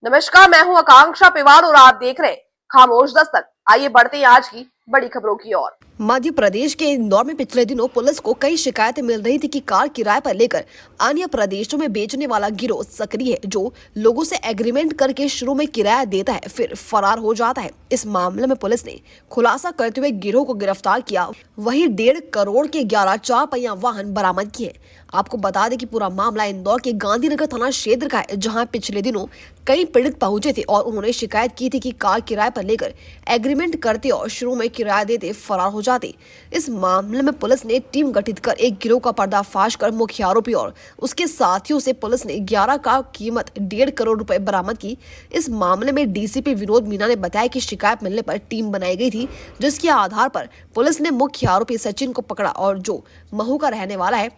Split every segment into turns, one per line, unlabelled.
नमस्कार, मैं हूं आकांक्षा पिवाड़ और आप देख रहे हैं खामोश दस्तक। आइए बढ़ते हैं आज की बड़ी खबरों की ओर।
मध्य प्रदेश के इंदौर में पिछले दिनों पुलिस को कई शिकायतें मिल रही थी कि कार किराए पर लेकर अन्य प्रदेशों में बेचने वाला गिरोह सक्रिय है, जो लोगों से एग्रीमेंट करके शुरू में किराया देता है, फिर फरार हो जाता है। इस मामले में पुलिस ने खुलासा करते हुए गिरोह को गिरफ्तार किया, वहीं 1.5 करोड़ के 11 चार पहिया वाहन बरामद किए। आपको बता दें कि पूरा मामला इंदौर के गांधीनगर थाना क्षेत्र का है, जहां पिछले दिनों कई पीड़ित पहुंचे थे और उन्होंने शिकायत की थी कि कार किराए पर लेकर एग्रीमेंट करते और शुरू में किराया देते फरार हो जाते। इस मामले में पुलिस ने टीम गठित कर एक गिरोह का पर्दाफाश कर मुख्य आरोपी और उसके साथियों से पुलिस ने 11 का कीमत 1.5 करोड़ रुपए बरामद की। इस मामले में डीसीपी विनोद मीना ने बताया कि शिकायत मिलने पर टीम बनाई गई थी, जिसके आधार पर पुलिस ने मुख्य आरोपी सचिन को पकड़ा और जो महू का रहने वाला है,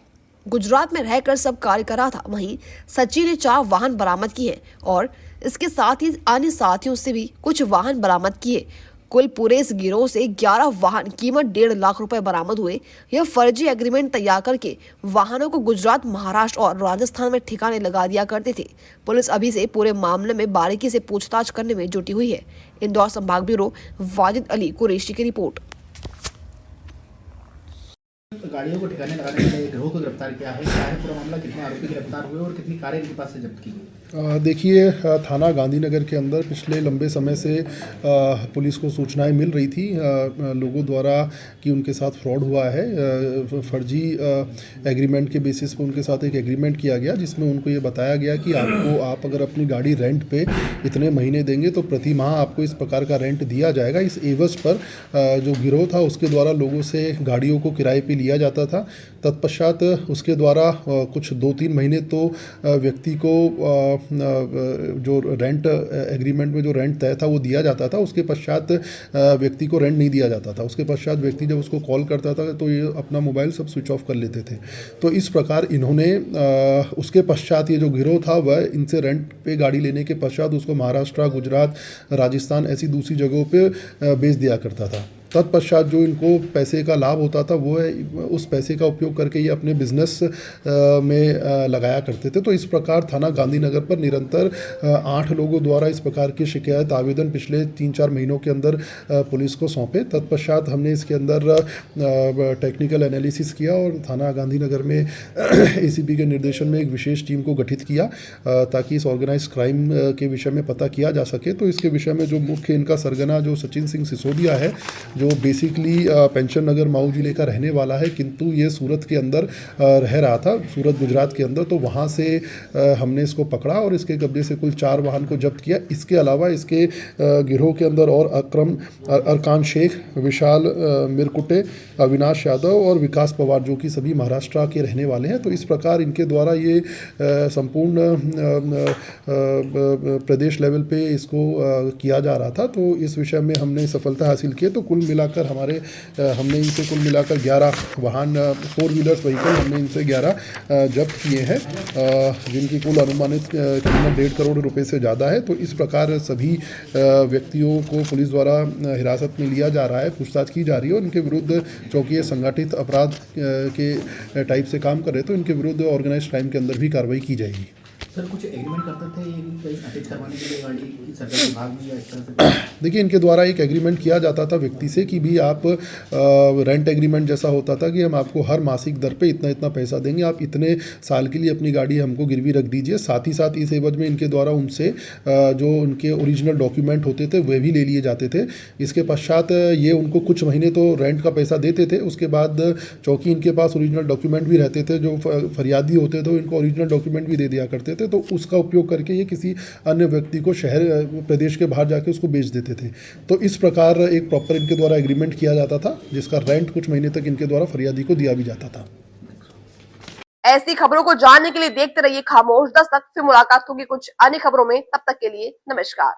गुजरात में रहकर सब कार्य कर रहा था। वहीं सचिन ने 4 वाहन बरामद किए और इसके साथ ही अन्य साथियों से भी कुछ वाहन बरामद किए। कुल पूरे इस गिरोह से 11 वाहन कीमत 1.5 लाख रुपए बरामद हुए। यह फर्जी एग्रीमेंट तैयार करके वाहनों को गुजरात, महाराष्ट्र और राजस्थान में ठिकाने लगा दिया करते थे। पुलिस अभी से पूरे मामले में बारीकी से पूछताछ करने में जुटी हुई है। इंदौर संभाग ब्यूरो वाजिद अली कुरैशी की रिपोर्ट।
गाड़ियों को ठिकाने लगाने वाले गिरोह को गिरफ्तार किया है। क्या है पूरा मामला, कितने आरोपी गिरफ्तार हुए और कितनी कारें इनके पास से जब्त की गई?
देखिए, थाना गांधीनगर के अंदर पिछले लंबे समय से पुलिस को सूचनाएं मिल रही थी लोगों द्वारा कि उनके साथ फ्रॉड हुआ है। फर्जी एग्रीमेंट के बेसिस पर उनके साथ एक एग्रीमेंट किया गया, जिसमें उनको ये बताया गया कि आप अगर अपनी गाड़ी रेंट पे इतने महीने देंगे तो प्रति माह आपको इस प्रकार का रेंट दिया जाएगा। इस एवज पर जो गिरोह था उसके द्वारा लोगों से गाड़ियों को किराए पे लिया जाता था। तत्पश्चात उसके द्वारा कुछ 2-3 महीने तो व्यक्ति को जो रेंट एग्रीमेंट में जो रेंट तय था वो दिया जाता था। उसके पश्चात व्यक्ति को रेंट नहीं दिया जाता था। उसके पश्चात व्यक्ति जब उसको कॉल करता था तो ये अपना मोबाइल सब स्विच ऑफ कर लेते थे। तो इस प्रकार इन्होंने उसके पश्चात ये जो गिरोह था वह इनसे रेंट पे गाड़ी लेने के पश्चात उसको महाराष्ट्र, गुजरात, राजस्थान ऐसी दूसरी जगहों पे बेच दिया करता था। तत्पश्चात जो इनको पैसे का लाभ होता था वो है उस पैसे का उपयोग करके ये अपने बिजनेस में लगाया करते थे। तो इस प्रकार थाना गांधीनगर पर निरंतर 8 लोगों द्वारा इस प्रकार की शिकायत आवेदन पिछले 3-4 महीनों के अंदर पुलिस को सौंपे। तत्पश्चात हमने इसके अंदर टेक्निकल एनालिसिस किया और थाना गांधीनगर में एसीपी के निर्देशन में एक विशेष टीम को गठित किया ताकि इस ऑर्गेनाइज क्राइम के विषय में पता किया जा सके। तो इसके विषय में जो मुख्य इनका सरगना जो सचिन सिंह सिसोदिया है, जो बेसिकली पेंशन नगर मऊ जिले का रहने वाला है, किंतु ये सूरत के अंदर रह रहा था, सूरत गुजरात के अंदर। तो वहाँ से हमने इसको पकड़ा और इसके कब्जे से कुल 4 वाहन को जब्त किया। इसके अलावा इसके गिरोह के अंदर और अरकान शेख, विशाल मिरकुटे, अविनाश यादव और विकास पवार, जो कि सभी महाराष्ट्र के रहने वाले हैं। तो इस प्रकार इनके द्वारा ये संपूर्ण प्रदेश लेवल पे इसको किया जा रहा था। तो इस विषय में हमने सफलता हासिल की। तो कुल मिलाकर हमने इनसे कुल मिलाकर 11 वाहन 4 व्हीलर्स व्हीकल हमने इनसे 11 जब्त किए हैं, जिनकी कुल अनुमानित कीमत 1.5 करोड़ रुपए से ज़्यादा है। तो इस प्रकार सभी व्यक्तियों को पुलिस द्वारा हिरासत में लिया जा रहा है, पूछताछ की जा रही है और इनके विरुद्ध, चूँकि ये संगठित अपराध के टाइप से काम कर रहे, तो इनके विरुद्ध ऑर्गेनाइज क्राइम के अंदर भी कार्रवाई की जाएगी।
सर, कुछ एग्रीमेंट करते थे ये कहीं अटैच करवाने के लिए गाड़ी सरकारी विभाग में या इस तरह से?
देखिए, इनके द्वारा एक एग्रीमेंट किया जाता था व्यक्ति से कि भी आप रेंट एग्रीमेंट जैसा होता था कि हम आपको हर मासिक दर पे इतना इतना पैसा देंगे, आप इतने साल के लिए अपनी गाड़ी हमको गिरवी रख दीजिए। साथ ही साथ इस एवज में इनके द्वारा उनसे जो उनके ओरिजिनल डॉक्यूमेंट होते थे वे भी ले लिए जाते थे। इसके पश्चात ये उनको कुछ महीने तो रेंट का पैसा देते थे। उसके बाद चूँकि इनके पास ओरिजिनल डॉक्यूमेंट भी रहते थे, जो फरियादी होते थे इनको ओरिजिनल डॉक्यूमेंट भी दे दिया करते थे। तो उसका उपयोग करके ये किसी अन्य व्यक्ति को शहर प्रदेश के बाहर जाके उसको बेच देते थे। तो इस प्रकार एक प्रॉपर इनके द्वारा एग्रीमेंट किया जाता था, जिसका रेंट कुछ महीने तक इनके द्वारा फरियादी को दिया भी जाता था।
ऐसी खबरों को जानने के लिए देखते रहिए खामोश दस्तक। फिर मुलाकात होगी कुछ अन्य खबरों में, तब तक के लिए नमस्कार।